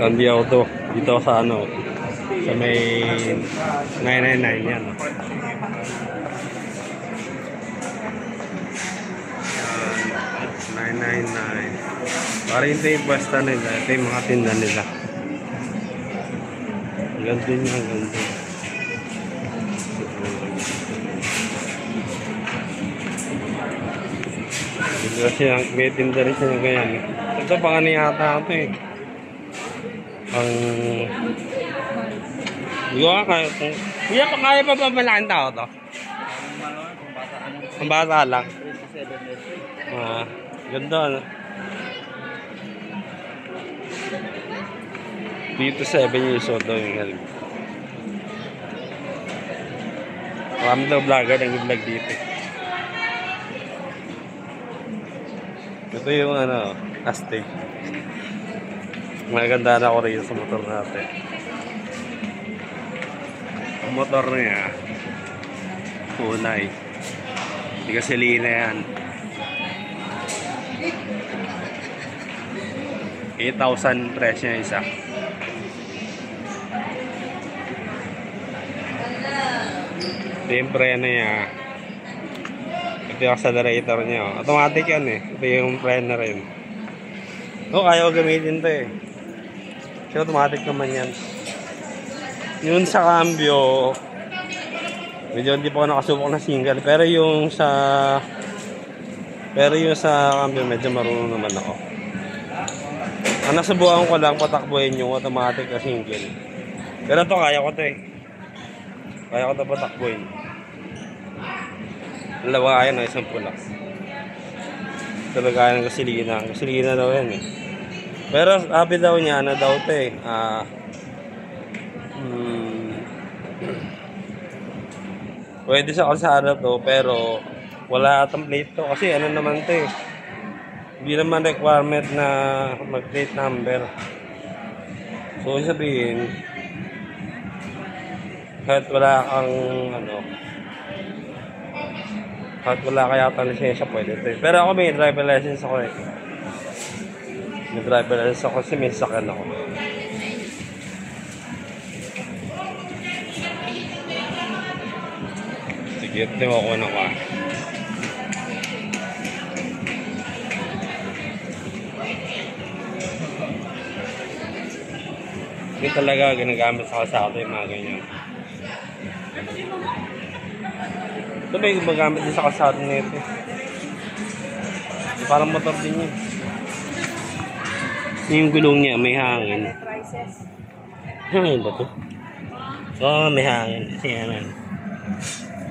Candy Auto. Dito sa ano, sa may 999 yan. 999. Para ito yung pwesta nila. Ito yung mga tinda nila. Ganda niya, ganda. Kasi may tinda rin siya ganyan. Ito pa nga niyata ito eh. Ang... Hindi ko kaya kung... Kuya, kaya pa ba malaking tao to? Ang bata lang. Ganda ano. Dito 7 years old daw yung helmet. Marami daw vlogger nag-vlog dito. Ito yung ano, Astig. Maganda na ako rin sa motor natin. Ang motor niya, Funay. Hindi gasolina yan. 8,000 presyo niya isa. Ito yung preno niya. Ito yung accelerator niya. Automatic yan eh. Ito yung preno rin. Kaya ko gamitin ito eh. Kasi automatic naman yan. Yun sa cambio, medyo hindi pa ako nakasubok na single. Pero yung sa cambio, medyo marunong naman ako. Ang nasubukan ko lang patakbuhin yung automatic na single. Pero ito kaya ko ito eh. Kaya ko ito patakbuhin. Dalawa kaya na isang pula. Talaga kaya ng gasolina. Gasolina daw yan eh. Pero sabi daw niya na daw ito eh. Pwede sa kalsada to pero wala atang plate to. Kasi ano naman ito eh. Hindi naman requirement na mag-plate number. So sabihin, kahit wala kang ano, kahit wala kaya atang lisensya pwede ito eh. Pero ako may driver license ako eh. May driver license ako kasi may sakyan ako. Sige, ito ako na ka. Hindi talaga ginagamit sa kalsada yung mga ganyan. Ito ba yung gumagamit din sa kalsada nito? Parang motor din yun. Yung gulong niya, may hangin. Hangin ba ito? Oo, may hangin. Kasi yan.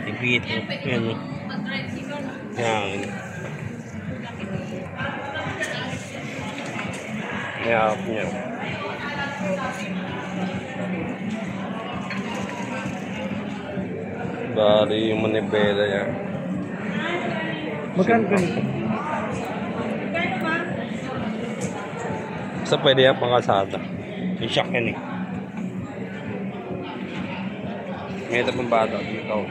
Ipito. Yan. May hangin. May hangin niya. Bali yung manibela niya. Magkano ganito? Basta pwede yan pang kalsada. Yung shock yan eh. May ito pang bata dito.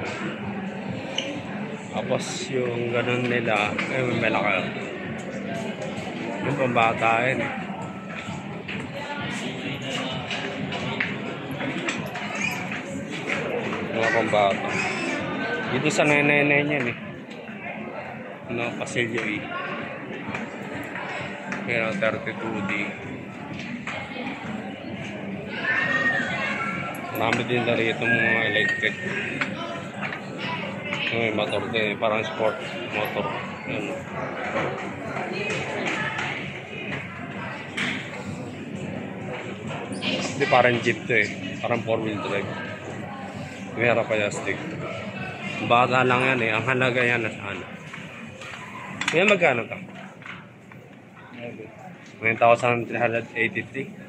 Tapos yung ganun nila, ay may malaki. Yung pang bata yan eh. Mga pang bata. Dito sa 999 yan eh. Ano, Pasilyo eh. Kaya 32D. Marami din na rito mga electric. May motor din, parang sport motor. Yan. Hindi parang jeep to eh. Parang 4-wheel drive. May harap kaya stick. Bata lang yan eh. Ang halaga yan na sana. Kaya magkano ka? 9,383.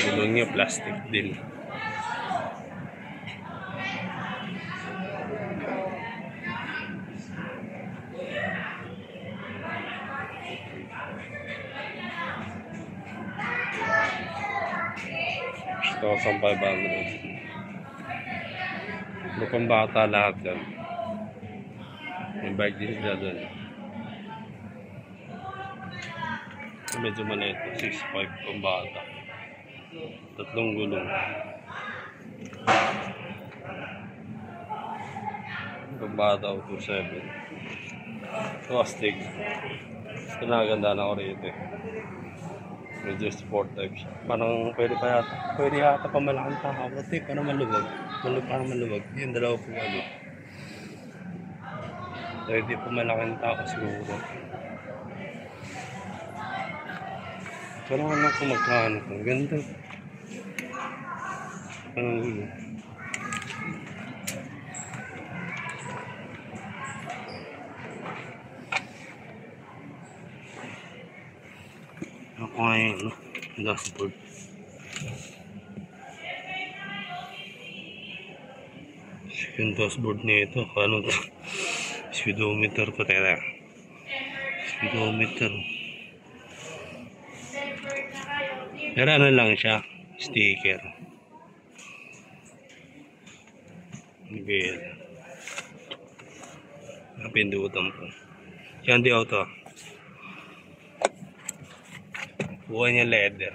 Gulong niya plastic din. Ito, 500. Lupang bata lahat yan. May bike din sila doon. Medyo maliit. 6'5" pang bata. 3 gulong. Pang bata 2.7. Plastic. Ito na na ako rito. Medyo sport type siya. Parang pwede yata pa malaking tao. Kasi parang maluwag. Parang maluwag. Yung dalawa po ano. Pwede pa malaking tao siguro. Parang alam ko magkano. Ang ganda. Parang gulo. Ako ngayon, no? Dashboard. Yung dashboard nito, ano to? Speedometer pa tayo. Speedometer. Pero ano lang siya, sticker. Bell. Napindutan po. Yan di auto. Buwan niya leather.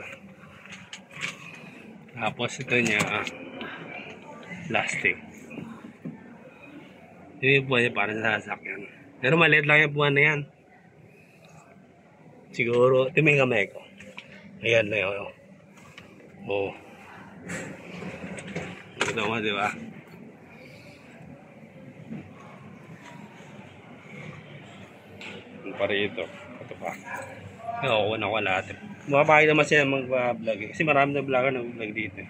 Tapos ito niya plastic. Yung buwan niya parang sasakyan. Pero maliit lang yung buwan na yan. Siguro, ito may kamay ko. Ayan na yun. Oo. Ito mo, di ba? Ang parito. Ito pa. Oo, wala ko lahat. Mapapakita naman sila mag-vlog eh. Kasi marami na vlogger na vlog dito eh.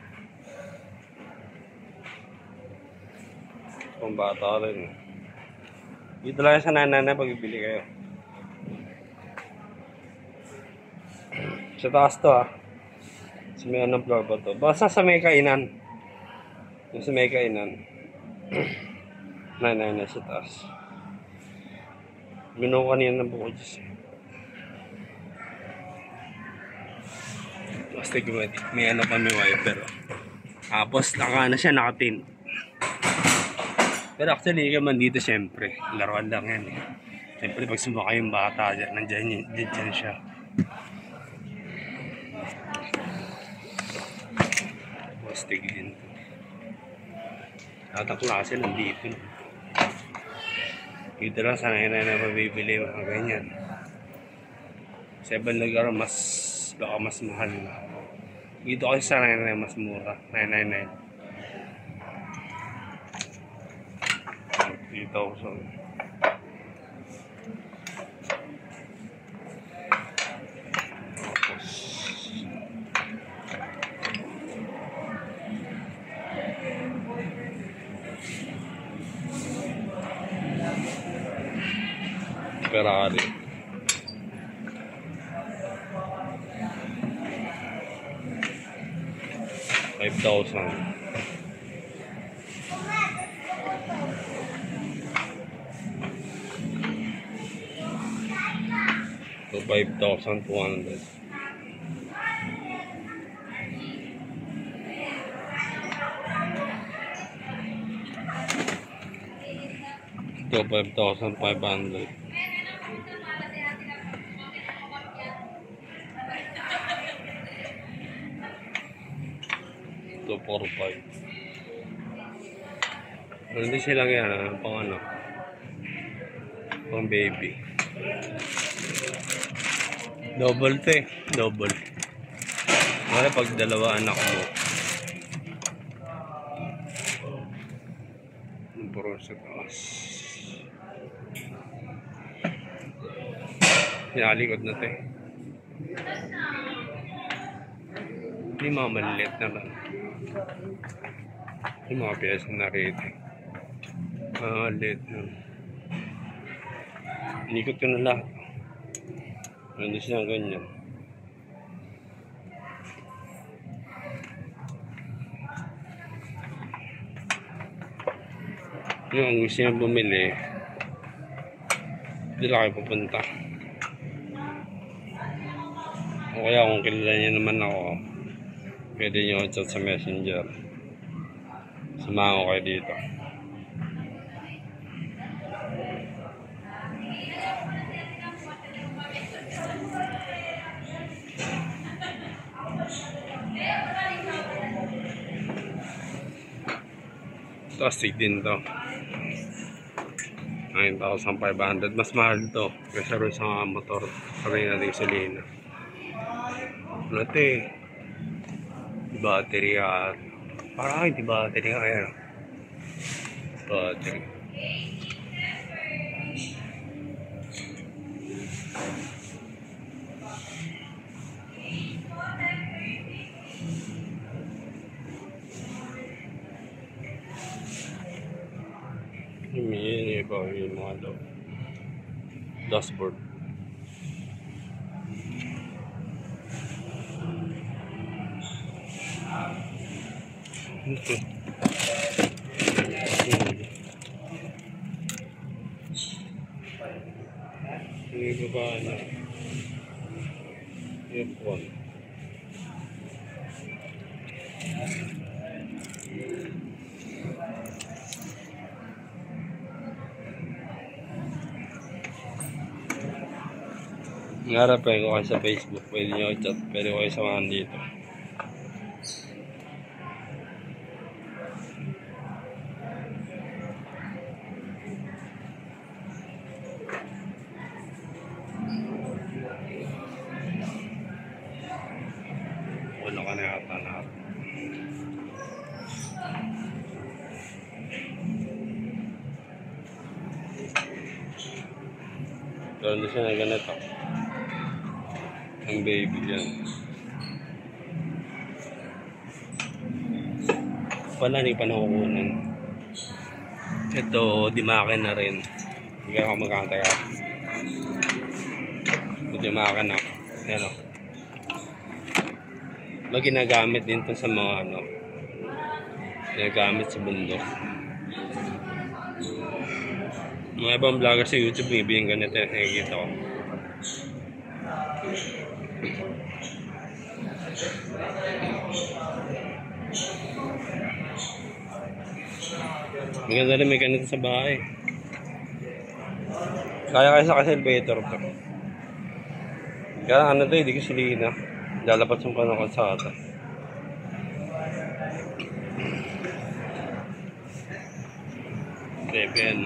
Kung bata rin eh. Dito lang sa nanana pag ibili kayo. Sa taas to sa may anong floor ba to? Basta sa may kainan. Yung sa may kainan. Nanana sa taas. Ginawa kanina ng buko dyan eh. Plastic may ano pa, may wiper. Tapos naka siya, nakatin. Pero actually man dito syempre laruan lang yan eh. Syempre pag sumakay yung bata dyan, nandyan siya. Plastic din. Lahat ang klase nandito. Dito lang sana na mabibili mga ganyan. Sa ibang lugar baka mas mahal na. Dito kasi sa 999 mas mura. 999. 3,000. Ferrari. $5,000. So 5,200. Ito 5,500. Ito 4,500. Hindi silang yan, pang ano, pang baby. Double to eh, double. Wala pag dalawa anak mo. Puro sa taas. Sinalikod na to eh. Hindi mga maliit na lang. Yung mga piyesa na rito. Maliit na. Inikot ko na lahat. Nandun siya ganyan. Yung gusto niya bumili, hindi lang kayo pupunta. O kaya kung kilala niya naman ako, pwede niyo chat sa messenger. Samahan ko kayo dito. Ito, astig din to. 9,500. Mas mahal to kaysa rin sa motor. Sabi natin gasolina. Ano ito eh? Battery at parang hindi battery nga yan. Battery. Ini pa yung mga dashboard. Ini ba na? Yung phone. Ngarapin ko kayo sa Facebook, pwede nyo chat, pwede ko kayo samahan dito. Wala ka na yata na. Pero hindi siya na ganito. Ang baby yan. Wala, hindi pa nakukunan. Ito, dimakin na rin. Hindi ka magkakantaya. Dimakin na. Yan o. Ginagamit din to sa mga ano. Ginagamit sa bundok. Mga ibang vlogger sa YouTube, bibigyan ganito yung nakikita ko. Maganda rin may ganito sa bahay. Kaya sa kasi elevator to. Kaya ano to, hindi ko silina. Lalapat yung panakot sa ata. Seven.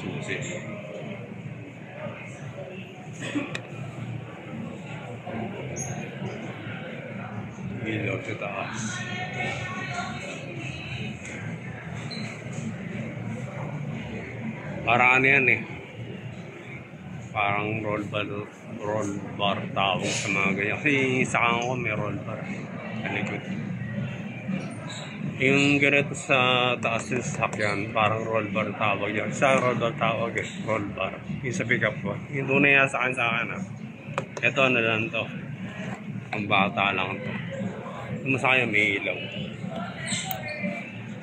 Susi. Ilaw sa taas. Parang ano yan eh. Parang roll bar tawag sa mga ganyan. Kasi sa kanya ko may roll bar. Kalikot. Yung ganito sa taas ng sasakyan, parang roll bar tawag yan. Sa roll bar tawag eh. Roll bar. Yung sa pick up ko. Yung tunay yan sa akin ah. Ito ano lang to. Ang bata lang to. Yung sa kanya may ilaw.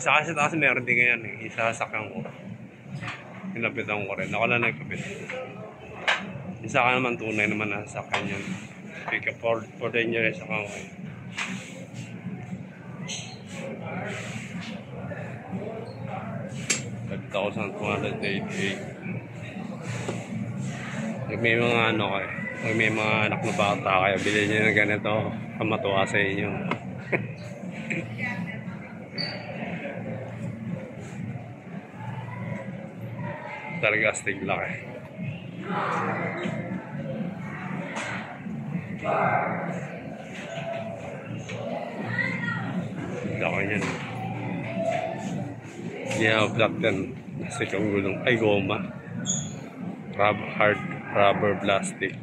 Sa kasi taas meron din ganyan eh. Isa sasakyan ko. Pinapitan ko rin. Ako lang nagkapit. Isa ka naman tunay naman na sa kanya. Pick up for 10 years sa kanya. Pag may mga ano kayo, pag may mga anak na bata kayo, bilhin nyo ng ganito, kamatuwa sa inyo. Talaga astig laki. Laki yan. Yeah, black yan. Nasa itong gulong. Ay, goma. Hard rubber plastic.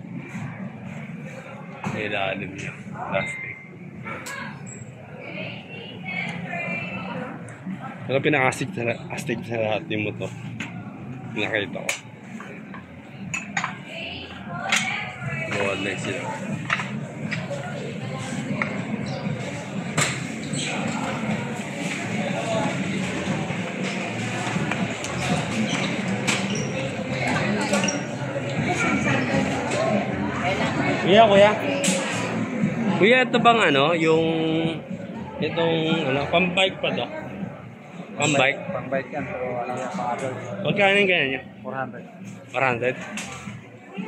Ilalim niya. Plastic. Pero pinaka-astig sa lahat yung motor. Nakita ko. Buwan na sila. Kuya. Kuya, ito bang ano, yung itong ano, pambike pa daw. Pang-bike? Pang-bike yan, pero ano yan, pang-adult. Magkano yung ganyan niya? 400. 400?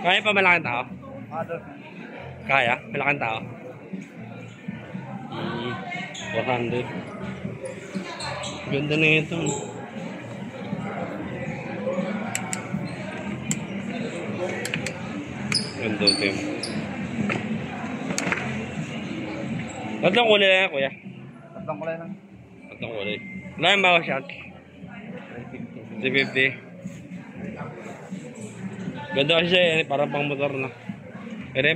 Kaya pa malaking tao? Adult. Kaya? Malaking tao? 400. Ganda na ito. Ganda ito yun. Tatlong kulay lang yan, kuya. Tatlong kulay lang. Tatlong kulay. Wala yung bawas yan. 350. 350. Ganda kasi siya yan, parang pang motor na. Pero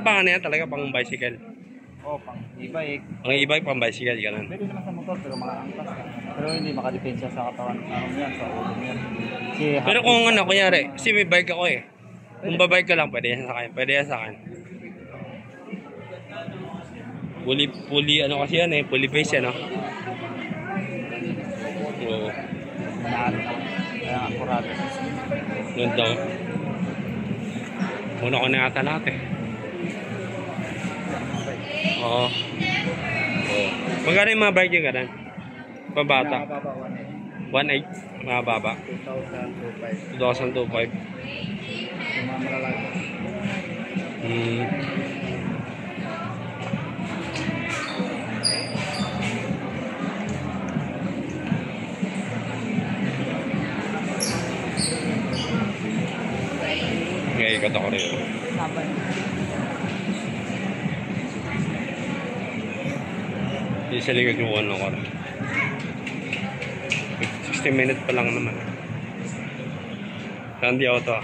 pang ano yan talaga, pang bicycle. Oo, pang e-bike. Pang e-bike, pang bicycle, ganun. Pwede naman sa motor, pero makaangkas ka. Pero hindi makadepensa sa katawan. Ano yan, sa ulo yan. Pero kung ano, kunyari, kasi may bike ako eh. Kung babike ka lang, pwede yan sa akin. Pwede yan sa akin. Fully ano kasi yan eh, fully face yan, no? Oo. Naano na. Kaya akurado. Ganda. Muna ko na yata lahat eh. Oo. Oo. Magkano yung mga bike yung ganun? Pambata? 1.8. Mga baba. 2,025. 2,025. Yung mga malalaki. Okay, ikot ako rin. Saban. Hindi sa likod yung ano ko. 60 minutes pa lang naman. Candy auto.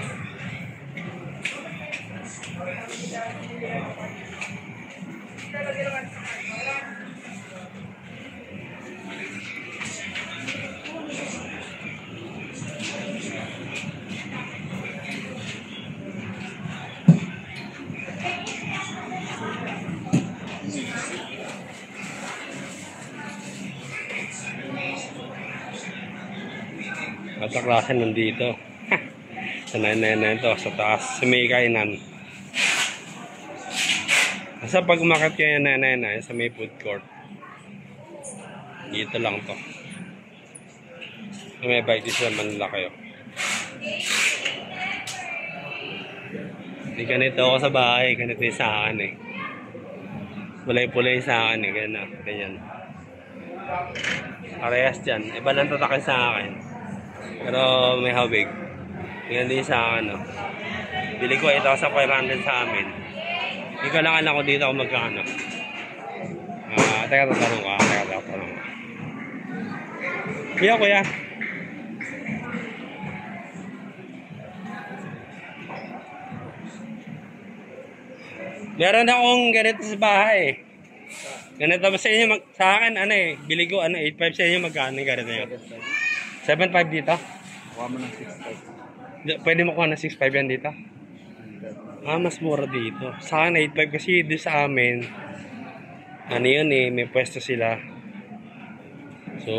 At ang klase nandito. Sa 999 to, sa taas. Sa may kainan. Basta pag umakit kayo 999 sa may food court. Dito lang to. May bike dito sa Manila kayo. Hindi ganito ako sa bahay. Ganito yung sa akin eh. Pulay-pulay sa akin eh. Ganyan. Parehas dyan. Iba lang tatakin sa akin. Pero may hawig. Yan din sa akin, no? Bili ko ito sa 500 sa amin. Hindi ko lang alam ko dito ako magkano. Teka, tatanong ka. Kuya. Meron akong ganito sa bahay. Ganito ba sa inyo? Sa akin, ano eh. Bili ko, 8.5 sa inyo magkano yung ganito yun? 7.5 dito? Kuha mo ng 6.5. Pwede mo kuha ng 6.5 yan dito? Mas mura dito. Sa akin 8.5 kasi doon sa amin. Ano yun eh, may pwesto sila. So,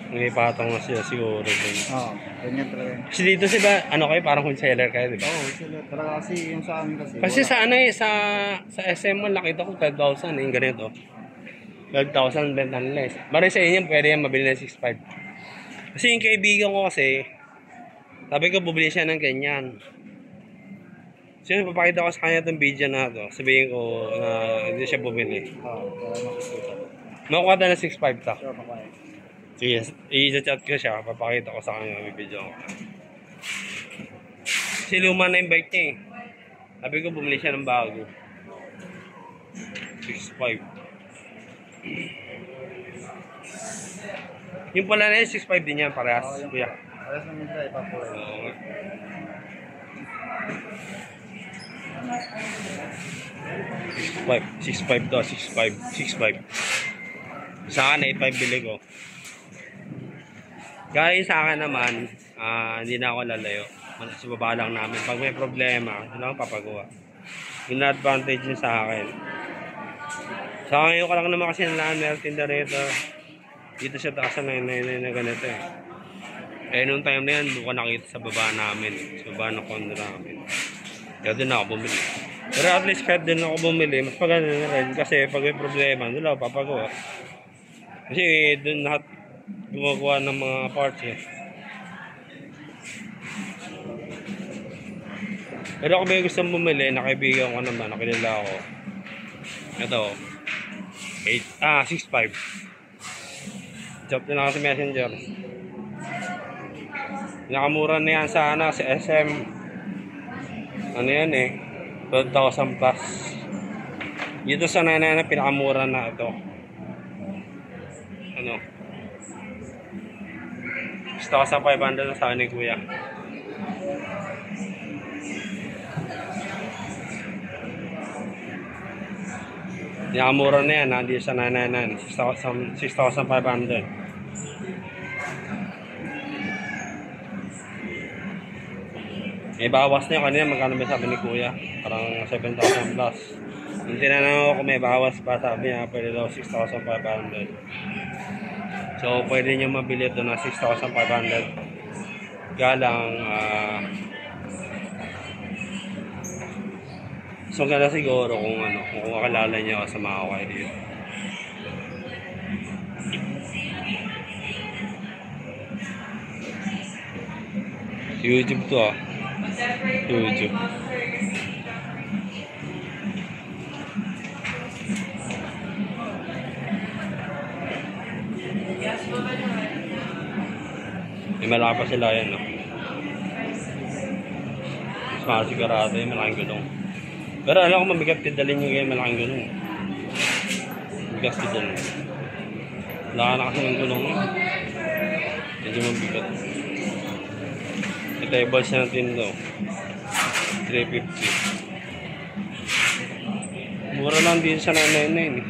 may patong na sila siguro din. Oo, ganyan talaga. Kasi dito sila, ano kayo, parang wholesaler kayo, di ba? Oo, sila. Talaga kasi yung sa amin kasi. Kasi sa ano eh, sa SM mo, nakita ko 12,000 eh, ganito. 12,000 benta nila eh. Bari sa inyo, pwede yan mabili ng 6.5. Kasi yung kaibigan ko kasi, sabi ko, bubili siya ng ganyan. So, papakita ko sa kanya itong video na ito. Sabihin ko na hindi siya bumili. Oo, para makikita. Makuha na ng 6.5 ta. Sure, makuha. Sige, i-chat ko siya. Papakita ko sa kanya yung video ko. Kasi luma na yung bike niya eh. Sabi ko, bumili siya ng bago. 6.5. Yung pala na yun, 6.5 din yan. Parehas, kuya. Parehas namin tayo, papuloy. Oo nga. 6.5 to, 6.5. Sa akin, 8.5 bili ko. Gaya sa akin naman, hindi na ako lalayo. Sa baba lang namin. Pag may problema, hindi lang papagawa. Yung advantage niya sa akin. Sa akin, yung lang naman kasi nalaan meron tinda rito. Dito sa taas na ganito eh. Eh, nung time na yan, doon ko nakita sa baba namin. Sa baba ng condo namin. Kaya din ako bumili. Pero at least kahit din ako bumili, mas maganda na rin. Kasi pag may problema, doon ako papagawa. Kasi doon lahat, gumagawa ng mga parts eh. Pero kung may gustong bumili, nakaibigan ko naman, nakilala ko. Ito, 6.5. Chat din ako sa Messenger. Nakamura na yan sa SM. Ano yan eh, 12,000 plus. Dito sa nanay na pinakamura na ito. Ano? 6,500 na sa akin ni kuya. Nakamura na yan, hindi sa nanay na 6,500. May bawas na yun kanina, magkano ba sabi ni kuya? Parang 7,000 plus. Yung tinanong ko kung may bawas pa, sabi niya pwede daw 6,500. So pwede nyo mabili ito na 6,500. Galang so ganda siguro kung ano, kung kakilala niyo sa mga kayo dito. YouTube to ah. YouTube. May malaki pa sila yan, no? Mas makasigurado yung malaking gulong. Pero alam ko mabigat pidalin yung yung malaking gulong. Mabigat pidalin. Wala ka na kasi ng gulong. Medyo mabigat. Ito yung balls natin daw. 350. Mura lang din sa 999 eh.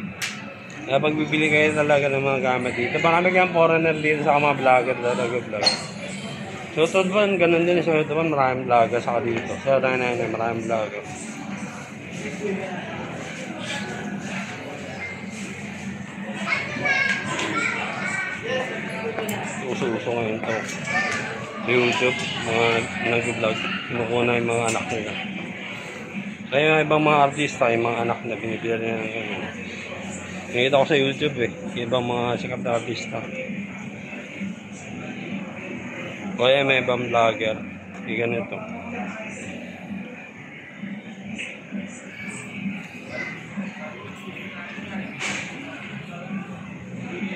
Kaya pag bibili kayo talaga ng mga gamit dito, marami kayang foreigner dito sa mga vlogger talaga vlog. So Tudban, ganun din sa Tudban, maraming vlogger saka dito. Sa 999 maraming vlogger. Uso-uso ngayon to. YouTube, mga nag-vlog, kinukuha na yung mga anak nila. Kaya yung ibang mga artista, yung mga anak na binibili nila ng ganyan. Nakita ko sa YouTube eh, yung ibang mga sikat na artista. Kaya may ibang vlogger, yung ganito.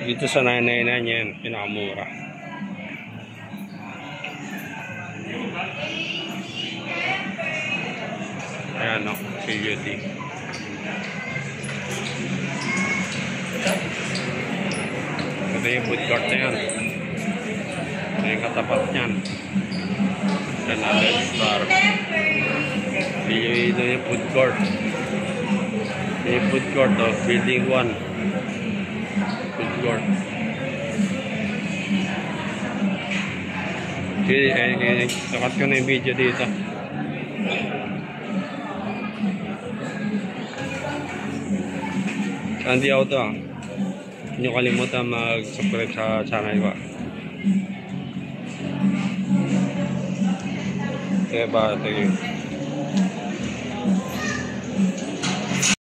Dito sa 999 yan, pinakamura. Ayan o, CUT. Ito yung food court na yan. Ito yung katapat niyan. Another star. Ito yung food court. Ito yung food court o, building 1. Food court. Sakat ko na yung video dito. Andy Auto ah. Hindi nyo kalimutan mag-subscribe sa channel ko. Kaya ba, ito yun.